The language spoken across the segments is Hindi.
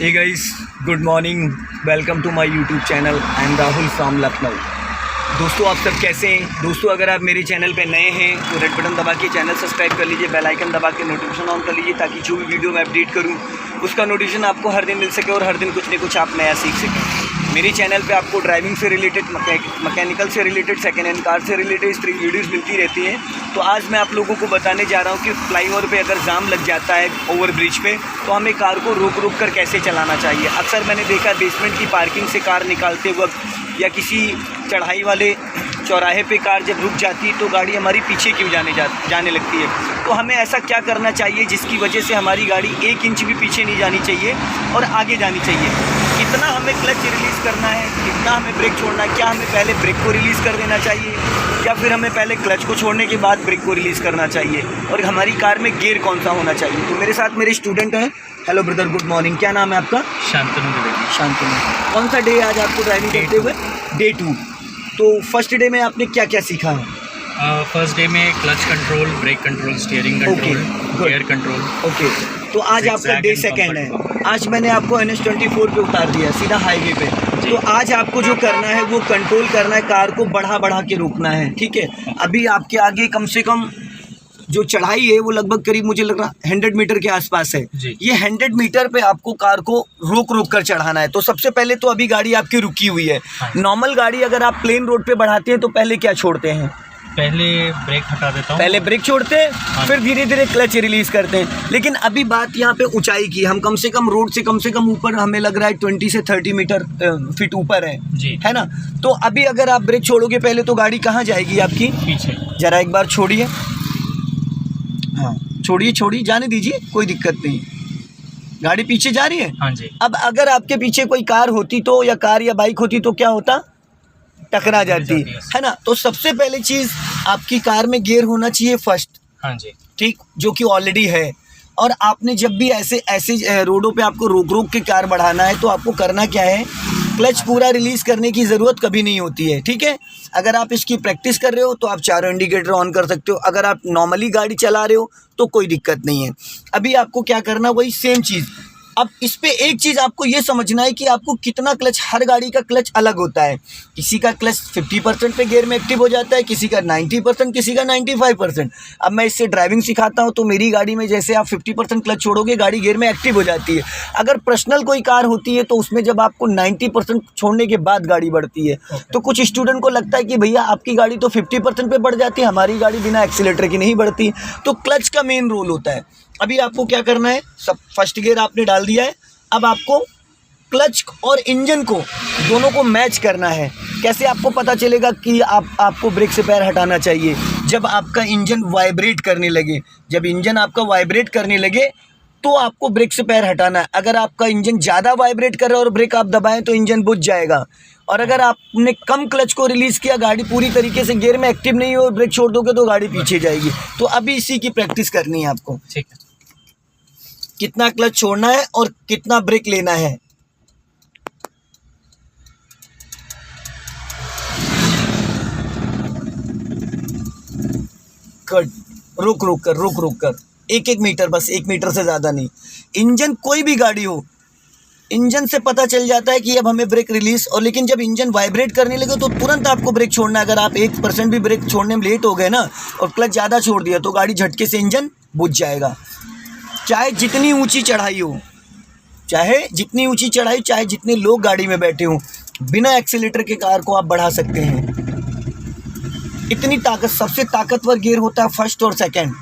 Hey guys, good morning. Welcome to my YouTube channel. I am Rahul from Lucknow. दोस्तों आप सब कैसे हैं? दोस्तों अगर आप मेरे चैनल पे नए हैं तो रेड बटन दबा के चैनल सब्सक्राइब कर लीजिए, बेल आइकन दबा के नोटिफिकेशन ऑन कर लीजिए ताकि जो भी वीडियो मैं अपडेट करूं उसका नोटिफिकेशन आपको हर दिन मिल सके और हर दिन कुछ न कुछ आप नया सीख सकें। मेरे चैनल पे आपको ड्राइविंग से रिलेटेड, मैकेनिकल से रिलेटेड, सेकेंड हैंड कार से रिलेटेड इस तरह वीडियोज़ मिलती रहती हैं। तो आज मैं आप लोगों को बताने जा रहा हूँ कि फ्लाईओवर पे अगर जाम लग जाता है ओवर ब्रिज पे तो हमें कार को रोक कर कैसे चलाना चाहिए। अक्सर मैंने देखा बेसमेंट की पार्किंग से कार निकालते वक्त या किसी चढ़ाई वाले चौराहे पे कार जब रुक जाती है तो गाड़ी हमारी पीछे क्यों जाने लगती है। तो हमें ऐसा क्या करना चाहिए जिसकी वजह से हमारी गाड़ी 1 इंच भी पीछे नहीं जानी चाहिए और आगे जानी चाहिए। कितना हमें क्लच रिलीज़ करना है, कितना हमें ब्रेक छोड़ना है, क्या हमें पहले ब्रेक को रिलीज़ कर देना चाहिए या फिर हमें पहले क्लच को छोड़ने के बाद ब्रेक को रिलीज़ करना चाहिए, और हमारी कार में गियर कौन सा होना चाहिए। तो मेरे साथ मेरे स्टूडेंट हैं। Hello brother, good morning. क्या नाम है आपका? शांतनु द्विवेदी। शांतनु। कौन सा डे आज आपको ड्राइविंग करते हुए? डे 2। तो फर्स्ट डे में आपने क्या क्या सीखा है? फर्स्ट डे में clutch control, brake control, steering control, gear control. Okay, तो आज आपका डे सेकेंड है। आज मैंने आपको NH24 पे उतार दिया सीधा हाईवे पे। तो आज आपको जो करना है वो कंट्रोल करना है, कार को बढ़ा के रोकना है। ठीक है, अभी आपके आगे कम से कम जो चढ़ाई है वो लगभग करीब मुझे लग रहा 100 मीटर के आसपास है। ये 100 मीटर पे आपको कार को रोक कर चढ़ाना है। तो सबसे पहले तो अभी गाड़ी आपकी रुकी हुई है। नॉर्मल गाड़ी अगर आप प्लेन रोड पे बढ़ाते हैं तो पहले क्या छोड़ते हैं? पहले ब्रेक हटा देता हूँ। पहले ब्रेक छोड़ते हैं, फिर धीरे धीरे क्लच रिलीज करते हैं। लेकिन अभी बात यहाँ पे ऊंचाई की, हम कम से कम रोड से कम से कम ऊपर, हमें लग रहा है 20 से 30 मीटर फीट ऊपर है जी, है ना। तो अभी अगर आप ब्रेक छोड़ोगे पहले तो गाड़ी कहाँ जाएगी आपकी? पीछे। जरा एक बार छोड़िए, हाँ छोड़िए, जाने दीजिए, कोई दिक्कत नहीं, गाड़ी पीछे जा रही है। हाँ जी। अब अगर आपके पीछे कोई कार होती तो, या कार या बाइक होती तो क्या होता? टकरा जाती है ना। तो सबसे पहले चीज़ आपकी कार में गियर होना चाहिए फर्स्ट। हाँ जी। ठीक, जो कि ऑलरेडी है। और आपने जब भी ऐसे रोडों पे आपको रोक के कार बढ़ाना है तो आपको करना क्या है, क्लच पूरा रिलीज़ करने की ज़रूरत कभी नहीं होती है। ठीक है, अगर आप इसकी प्रैक्टिस कर रहे हो तो आप चारों इंडिकेटर ऑन कर सकते हो। अगर आप नॉर्मली गाड़ी चला रहे हो तो कोई दिक्कत नहीं है। अभी आपको क्या करना, वही सेम चीज़। अब इस पे एक चीज़ आपको ये समझना है कि आपको कितना क्लच, हर गाड़ी का क्लच अलग होता है। किसी का क्लच 50% पे गियर में एक्टिव हो जाता है, किसी का 90%, किसी का 95%। अब मैं इससे ड्राइविंग सिखाता हूँ तो मेरी गाड़ी में जैसे आप 50% क्लच छोड़ोगे गाड़ी गियर में एक्टिव हो जाती है। अगर पर्सनल कोई कार होती है तो उसमें जब आपको 90% छोड़ने के बाद गाड़ी बढ़ती है। तो कुछ स्टूडेंट को लगता है कि भैया आपकी गाड़ी तो 50% पे बढ़ जाती है, हमारी गाड़ी बिना एक्सीलेटर की नहीं बढ़ती। तो क्लच का मेन रोल होता है। अभी आपको क्या करना है, सब फर्स्ट गियर आपने डाल दिया है। अब आपको क्लच और इंजन को दोनों को मैच करना है। कैसे आपको पता चलेगा कि आपको ब्रेक से पैर हटाना चाहिए? जब आपका इंजन वाइब्रेट करने लगे, जब इंजन आपका वाइब्रेट करने लगे तो आपको ब्रेक से पैर हटाना है। अगर आपका इंजन ज़्यादा वाइब्रेट कर रहा है और ब्रेक आप दबाएं तो इंजन बुझ जाएगा। और अगर आपने कम क्लच को रिलीज़ किया, गाड़ी पूरी तरीके से गियर में एक्टिव नहीं हो और ब्रेक छोड़ दोगे तो गाड़ी पीछे जाएगी। तो अभी इसी की प्रैक्टिस करनी है आपको। ठीक है, कितना क्लच छोड़ना है और कितना ब्रेक लेना है। कट, रुक कर 1-1 मीटर, बस 1 मीटर से ज़्यादा नहीं। इंजन, कोई भी गाड़ी हो, इंजन से पता चल जाता है कि अब हमें ब्रेक रिलीज। और लेकिन जब इंजन वाइब्रेट करने लगे तो तुरंत आपको ब्रेक छोड़ना है। अगर आप 1% भी ब्रेक छोड़ने में लेट हो गए ना और क्लच ज़्यादा छोड़ दिया तो गाड़ी झटके से इंजन बुझ जाएगा। चाहे जितनी ऊंची चढ़ाई हो, चाहे जितने लोग गाड़ी में बैठे हों, बिना एक्सीलेटर के कार को आप बढ़ा सकते हैं। इतनी ताकत, सबसे ताकतवर गियर होता है फर्स्ट और सेकंड।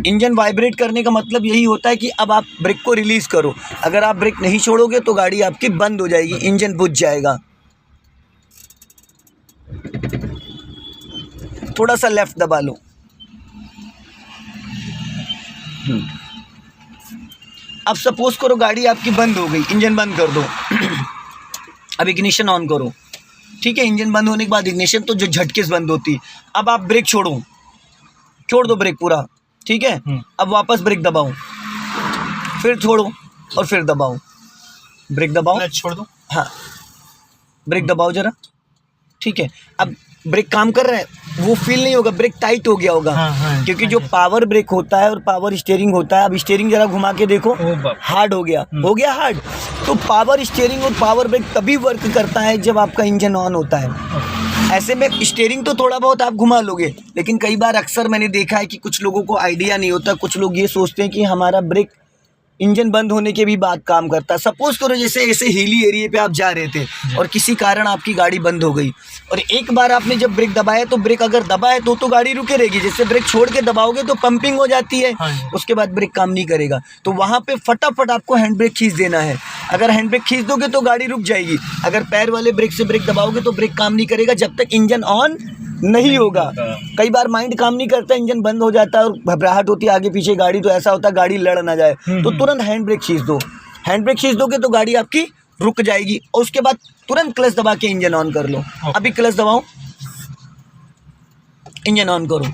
इंजन वाइब्रेट करने का मतलब यही होता है कि अब आप ब्रेक को रिलीज़ करो। अगर आप ब्रेक नहीं छोड़ोगे तो गाड़ी आपकी बंद हो जाएगी, इंजन बुझ जाएगा। थोड़ा सा लेफ्ट दबा लो। अब सपोज करो गाड़ी आपकी बंद हो गई, इंजन बंद कर दो। अब इग्निशन ऑन करो। ठीक है, इंजन बंद होने के बाद इग्निशन तो जो झटके से बंद होती है। अब आप ब्रेक छोड़ दो ब्रेक पूरा। ठीक है, अब वापस ब्रेक दबाओ, फिर छोड़ो और फिर दबाओ, ब्रेक दबाओ, छोड़ दो। हाँ, ब्रेक दबाओ जरा। ठीक है, अब ब्रेक काम कर रहा है वो फील नहीं होगा, ब्रेक टाइट हो गया होगा। हाँ, क्योंकि जो पावर ब्रेक होता है और पावर स्टीयरिंग होता है, अब स्टीयरिंग जरा घुमा के देखो, ओ बाप। हार्ड हो गया हार्ड। तो पावर स्टीयरिंग और पावर ब्रेक तभी वर्क करता है जब आपका इंजन ऑन होता है। ऐसे में स्टीयरिंग तो थोड़ा बहुत आप घुमा लोगे, लेकिन कई बार अक्सर मैंने देखा है कि कुछ लोगों को आइडिया नहीं होता, कुछ लोग ये सोचते हैं कि हमारा ब्रेक इंजन बंद होने के भी बाद काम करता है। सपोज करो जैसे ऐसे हिली एरिया पे आप जा रहे थे और किसी कारण आपकी गाड़ी बंद हो गई और एक बार आपने जब ब्रेक दबाया तो ब्रेक अगर दबाए तो गाड़ी रुके रहेगी। जैसे ब्रेक छोड़ के दबाओगे तो पंपिंग हो जाती है, उसके बाद ब्रेक काम नहीं करेगा। तो वहाँ पे फटाफट आपको हैंड ब्रेक खींच देना है। अगर हैंड ब्रेक खींच दोगे तो गाड़ी रुक जाएगी, अगर पैर वाले ब्रेक से ब्रेक दबाओगे तो ब्रेक काम नहीं करेगा जब तक इंजन ऑन नहीं होगा। कई बार माइंड काम नहीं करता, इंजन बंद हो जाता है और घबराहट होती है आगे पीछे गाड़ी, तो ऐसा होता है गाड़ी लड़ ना जाए तो तुरंत हैंड ब्रेक खींच दो। हैंड ब्रेक खींच दोगे तो गाड़ी आपकी रुक जाएगी और उसके बाद तुरंत क्लच दबा के इंजन ऑन कर लो। अभी क्लच दबाओ, इंजन ऑन करो,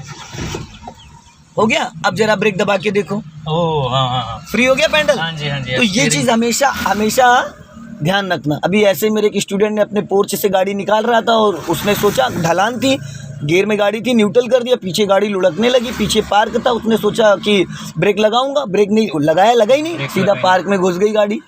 हो गया। अब जरा ब्रेक दबा के देखो, हाँ, फ्री हो गया पैडल। हाँ जी। तो ये चीज़ हमेशा ध्यान रखना। अभी ऐसे ही मेरे एक स्टूडेंट ने अपने पोर्च से गाड़ी निकाल रहा था और उसने सोचा, ढलान थी, गियर में गाड़ी थी, न्यूट्रल कर दिया, पीछे गाड़ी लुढ़कने लगी, पीछे पार्क था, उसने सोचा कि ब्रेक लगाऊंगा, ब्रेक नहीं लगाया, लगा ही नहीं, सीधा पार्क में घुस गई गाड़ी।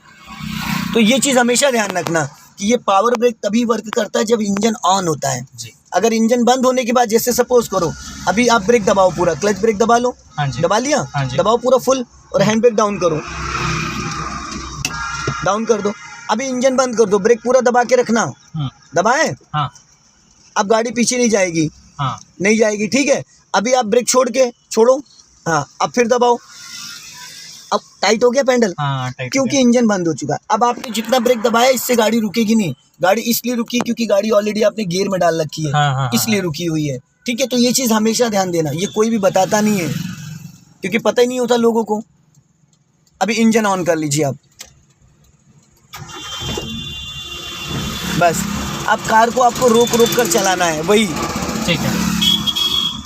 तो ये चीज़ हमेशा ध्यान रखना कि ये पावर ब्रेक तभी वर्क करता है जब इंजन ऑन होता है जी। अगर इंजन बंद होने के बाद, जैसे सपोज करो अभी आप ब्रेक दबाओ, पूरा क्लच ब्रेक दबा लो, दबा लिया, दबाओ पूरा फुल और हैंड ब्रेक डाउन करो, डाउन कर दो। अभी इंजन बंद कर दो, ब्रेक पूरा दबा के रखना, दबाए, अब गाड़ी पीछे नहीं जाएगी, नहीं जाएगी, ठीक है। अभी आप ब्रेक छोड़ो, हाँ, अब फिर दबाओ, अब टाइट हो गया पैडल, क्योंकि इंजन बंद हो चुका है। अब आपने जितना ब्रेक दबाया इससे गाड़ी रुकेगी नहीं, गाड़ी इसलिए रुकी क्योंकि गाड़ी ऑलरेडी आपने गियर में डाल रखी है, इसलिए रुकी हुई है, ठीक है। तो ये चीज़ हमेशा ध्यान देना, ये कोई भी बताता नहीं है क्योंकि पता ही नहीं होता लोगों को। अभी इंजन ऑन कर लीजिए आप, बस। अब कार को आपको रोक कर चलाना है, वही ठीक है।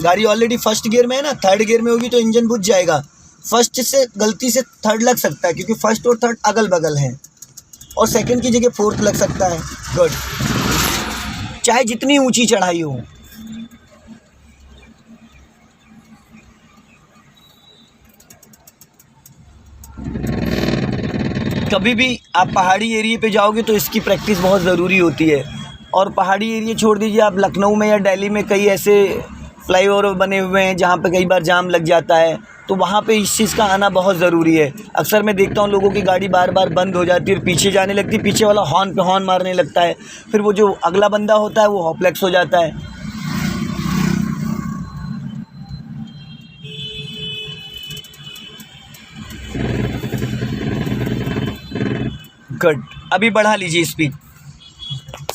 गाड़ी ऑलरेडी फर्स्ट गियर में है ना, थर्ड गियर में होगी तो इंजन बुझ जाएगा। फर्स्ट से गलती से थर्ड लग सकता है क्योंकि फर्स्ट और थर्ड अगल बगल हैं, और सेकंड की जगह फोर्थ लग सकता है। गुड, चाहे जितनी ऊंची चढ़ाई हो। कभी भी आप पहाड़ी एरिया पे जाओगे तो इसकी प्रैक्टिस बहुत ज़रूरी होती है। और पहाड़ी एरिया छोड़ दीजिए, आप लखनऊ में या दिल्ली में कई ऐसे फ्लाईओवर बने हुए हैं जहाँ पे कई बार जाम लग जाता है, तो वहाँ पे इस चीज़ का आना बहुत ज़रूरी है। अक्सर मैं देखता हूँ लोगों की गाड़ी बार बार बंद हो जाती है और पीछे जाने लगती है, पीछे वाला हॉर्न पे हॉर्न मारने लगता है, फिर वो जो अगला बंदा होता है वो हॉपलेक्स हो जाता है। गुड, अभी बढ़ा लीजिए स्पीड,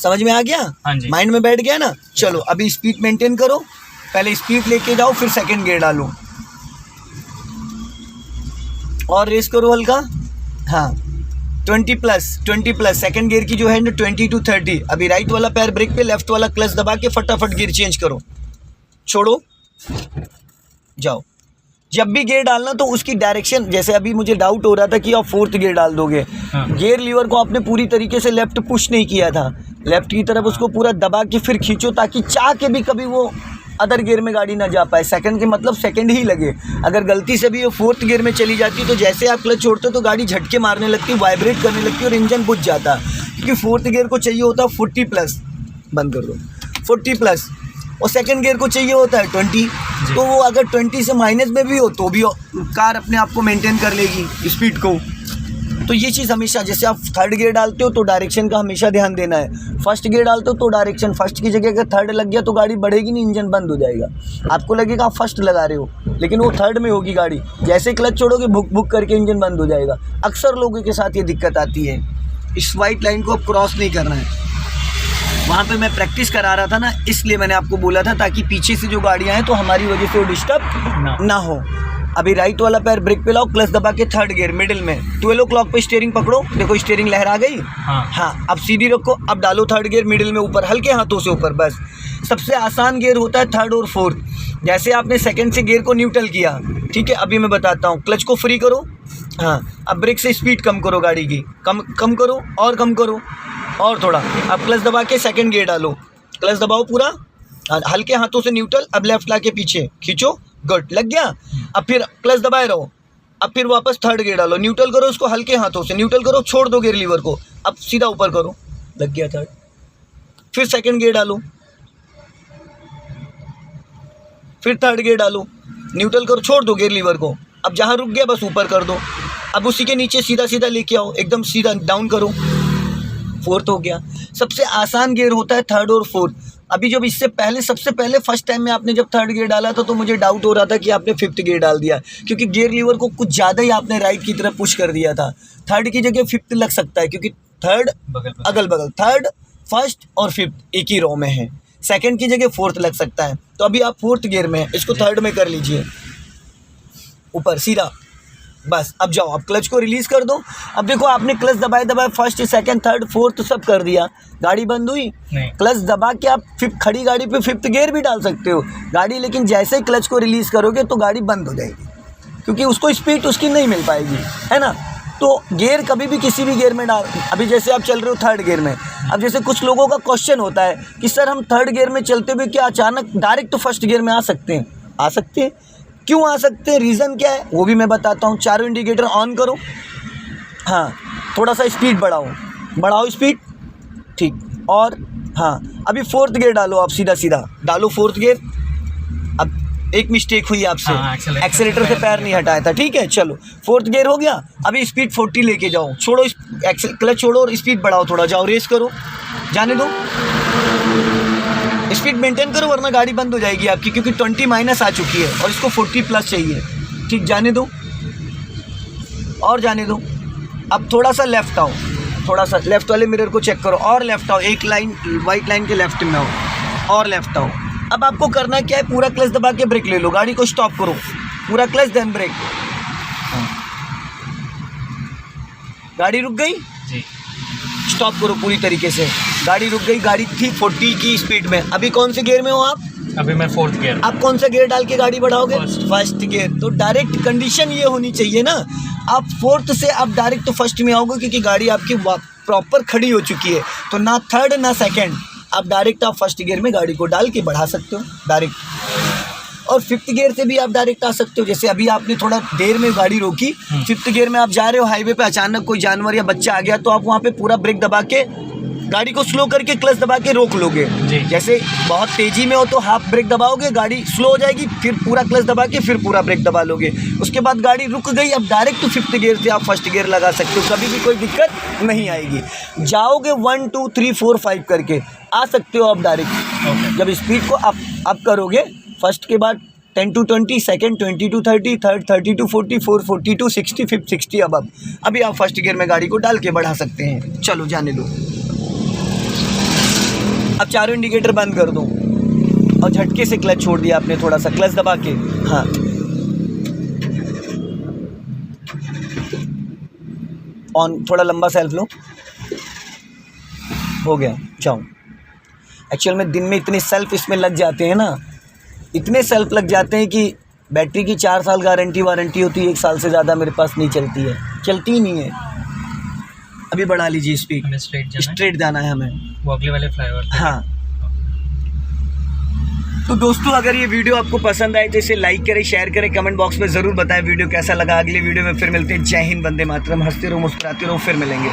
समझ में आ गया, माइंड में बैठ गया ना। चलो अभी स्पीड मेंटेन करो, पहले स्पीड लेके जाओ फिर सेकंड गियर डालो और रेस करो हल्का। हाँ, 20 प्लस सेकंड गियर की जो है ना 20 to 30। अभी राइट वाला पैर ब्रेक पे, लेफ्ट वाला क्लच दबा के फटाफट गियर चेंज करो, छोड़ो, जाओ। जब भी गियर डालना तो उसकी डायरेक्शन, जैसे अभी मुझे डाउट हो रहा था कि आप फोर्थ गियर डाल दोगे, गियर लीवर को आपने पूरी तरीके से लेफ्ट पुश नहीं किया था, लेफ्ट की तरफ उसको पूरा दबा के फिर खींचो ताकि चाह के भी कभी वो अदर गियर में गाड़ी ना जा पाए। सेकंड के मतलब सेकंड ही लगे। अगर गलती से भी वो फोर्थ गियर में चली जाती तो जैसे आप क्लच छोड़ते हो तो गाड़ी झटके मारने लगती, वाइब्रेट करने लगती और इंजन बुझ जाता, क्योंकि फोर्थ गियर को चाहिए होता 40 प्लस, बंद कर दो, 40 प्लस, और सेकंड गियर को चाहिए होता है 20। तो वो अगर 20 से माइनस में भी हो तो भी कार अपने आप को मेंटेन कर लेगी स्पीड को। तो ये चीज़ हमेशा, जैसे आप थर्ड गियर डालते हो तो डायरेक्शन का हमेशा ध्यान देना है, फर्स्ट गियर डालते हो तो डायरेक्शन, फर्स्ट की जगह अगर थर्ड लग गया तो गाड़ी बढ़ेगी नहीं, इंजन बंद हो जाएगा। आपको लगेगा आप फर्स्ट लगा रहे हो लेकिन वो थर्ड में होगी गाड़ी, जैसे क्लच छोड़ोगे भुक भुक करके इंजन बंद हो जाएगा। अक्सर लोगों के साथ ये दिक्कत आती है। इस वाइट लाइन को अब क्रॉस नहीं करना है, वहाँ पे मैं प्रैक्टिस करा रहा था ना, इसलिए मैंने आपको बोला था ताकि पीछे से जो गाड़ियाँ हैं तो हमारी वजह से वो डिस्टर्ब ना हो। अभी राइट वाला पैर ब्रेक पे लाओ, क्लच दबा के थर्ड गियर मिडिल में 12 o'clock पे स्टीयरिंग पकड़ो, देखो स्टीयरिंग लहरा गई। हाँ, अब सीधी रखो, अब डालो थर्ड गियर मिडिल में ऊपर, हल्के हाथों से ऊपर, बस। सबसे आसान गियर होता है थर्ड और फोर्थ। जैसे आपने सेकंड से गियर को न्यूट्रल किया, ठीक है, अभी मैं बताता हूँ, क्लच को फ्री करो, हाँ, अब ब्रेक से स्पीड कम करो गाड़ी की, कम करो और कम करो और थोड़ा। अब क्लच दबा के सेकंड गियर डालो, क्लच दबाओ पूरा हल्के हाथों से न्यूट्रल, अब लेफ्ट ला के पीछे खींचो, गुड, लग गया। अब फिर क्लच दबाए रहो, अब फिर वापस थर्ड गियर डालो, न्यूट्रल करो उसको हल्के हाथों से, न्यूट्रल करो, छोड़ दो गियर लीवर को, अब सीधा ऊपर करो, लग गया थर्ड। फिर सेकंड गियर डालो, फिर थर्ड गियर डालो, न्यूट्रल करो, छोड़ दो गियर लीवर को, अब जहाँ रुक गया बस ऊपर कर दो। अब उसी के नीचे सीधा सीधा लेके आओ, एकदम सीधा डाउन करो, फोर्थ हो गया। सबसे आसान गियर होता है थर्ड और फोर्थ। अभी जब इससे पहले, सबसे पहले फर्स्ट टाइम में आपने जब थर्ड गियर डाला था तो मुझे डाउट हो रहा था कि आपने फिफ्थ गियर डाल दिया, क्योंकि गियर लीवर को कुछ ज़्यादा ही आपने राइट की तरफ पुश कर दिया था। थर्ड की जगह फिफ्थ लग सकता है, क्योंकि थर्ड अगल बगल, थर्ड, फर्स्ट और फिफ्थ एक ही रो में है, सेकंड की जगह फोर्थ लग सकता है। तो अभी आप फोर्थ गियर में हैं, इसको थर्ड में कर लीजिए, ऊपर सीधा, बस। अब जाओ, अब क्लच को रिलीज़ कर दो। अब देखो आपने क्लच दबाए दबाए फर्स्ट, सेकंड, थर्ड, फोर्थ सब कर दिया, गाड़ी बंद हुई? नहीं। क्लच दबा के आप खड़ी गाड़ी पे फिफ्थ गियर भी डाल सकते हो गाड़ी, लेकिन जैसे ही क्लच को रिलीज़ करोगे तो गाड़ी बंद हो जाएगी, क्योंकि उसको स्पीड उसकी नहीं मिल पाएगी, है ना। तो गियर कभी भी किसी भी गियर में डाल, अभी जैसे आप चल रहे हो थर्ड गियर में, अब जैसे कुछ लोगों का क्वेश्चन होता है कि सर हम थर्ड गियर में चलते हुए क्या अचानक डायरेक्ट तो फर्स्ट गियर में आ सकते हैं? आ सकते हैं। क्यों आ सकते हैं, रीज़न क्या है वो भी मैं बताता हूँ। चारों इंडिकेटर ऑन करो, हाँ, थोड़ा सा स्पीड बढ़ाओ स्पीड, ठीक, और हाँ, अभी फोर्थ गियर डालो, आप सीधा सीधा डालो फोर्थ गियर। अब एक मिस्टेक हुई आपसे, एक्सेलेटर से पैर नहीं हटाया था, ठीक है, चलो फोर्थ गियर हो गया। अभी स्पीड 40 लेके जाओ, छोड़ो क्लच छोड़ो और स्पीड बढ़ाओ, थोड़ा जाओ, रेस करो, जाने दो, स्पीड मेंटेन करो, वरना गाड़ी बंद हो जाएगी आपकी, क्योंकि 20 माइनस आ चुकी है और इसको 40 प्लस चाहिए, ठीक, जाने दो और जाने दो। अब थोड़ा सा लेफ्ट आओ, थोड़ा सा लेफ्ट वाले मिरर को चेक करो और लेफ्ट आओ, एक लाइन वाइट लाइन के लेफ्ट में आओ और लेफ्ट आओ। अब आपको करना क्या है, पूरा क्लच दबा के ब्रेक ले लो, गाड़ी को स्टॉप करो, पूरा क्लच देन ब्रेक, गाड़ी रुक गई जी, स्टॉप करो पूरी तरीके से, गाड़ी रुक गई, गाड़ी थी 40 की स्पीड में। अभी कौन से गियर में हो आप? अभी मैं फोर्थ गियर। आप कौन सा गियर डाल के गाड़ी बढ़ाओगे? फर्स्ट। First gear. तो डायरेक्ट कंडीशन ये होनी चाहिए ना, आप फोर्थ से आप डायरेक्ट तो फर्स्ट में आओगे, क्योंकि गाड़ी आपकी प्रॉपर खड़ी हो चुकी है, तो ना थर्ड ना सेकंड, आप डायरेक्ट आप फर्स्ट गियर में गाड़ी को डाल के बढ़ा सकते हो डायरेक्ट। और फिफ्थ गियर से भी आप डायरेक्ट आ सकते हो, जैसे अभी आपने थोड़ा देर में गाड़ी रोकी, फिफ्थ गियर में आप जा रहे हो हाईवे पे, अचानक कोई जानवर या बच्चा आ गया तो आप वहाँ पे पूरा ब्रेक दबा के गाड़ी को स्लो करके क्लच दबा के रोक लोगे। जैसे बहुत तेज़ी में हो तो हाफ ब्रेक दबाओगे, गाड़ी स्लो हो जाएगी, फिर पूरा क्लच दबा के फिर पूरा ब्रेक दबा लोगे, उसके बाद गाड़ी रुक गई, अब डायरेक्ट तो फिफ्थ गियर से आप फर्स्ट गियर लगा सकते हो, कभी भी कोई दिक्कत नहीं आएगी। जाओगे 1 2 3 4 5 करके आ सकते हो आप डायरेक्ट। जब स्पीड को अप करोगे, फर्स्ट के बाद 10 to 20, second 20 to 30, third 30 to 40, fourth 40 to 60, fifth 60, अब अभी आप फर्स्ट गियर में गाड़ी को डाल के बढ़ा सकते हैं। चलो जाने दो। अब चारों इंडिकेटर बंद कर दो और झटके से क्लच छोड़ दिया आपने, थोड़ा सा क्लच दबा के, हाँ, ऑन, थोड़ा लंबा सेल्फ लो, हो गया, जाओ। एक्चुअल में दिन में इतने सेल्फ इसमें लग जाते हैं ना, इतने सेल्फ लग जाते हैं कि बैटरी की 4 साल गारंटी वारंटी होती है, 1 साल से ज़्यादा मेरे पास नहीं चलती है, चलती ही नहीं है। अभी बढ़ा लीजिए स्पीड, स्ट्रेट जाना है हमें, वो अगले वाले फ्लाईओवर। हाँ। तो दोस्तों अगर ये वीडियो आपको पसंद आए तो इसे लाइक करें, शेयर करें, कमेंट बॉक्स में ज़रूर बताएं वीडियो कैसा लगा। अगले वीडियो में फिर मिलते हैं। जय हिंद, वंदे मातरम। हंसते रहो, मुस्कुराते रहो, फिर मिलेंगे।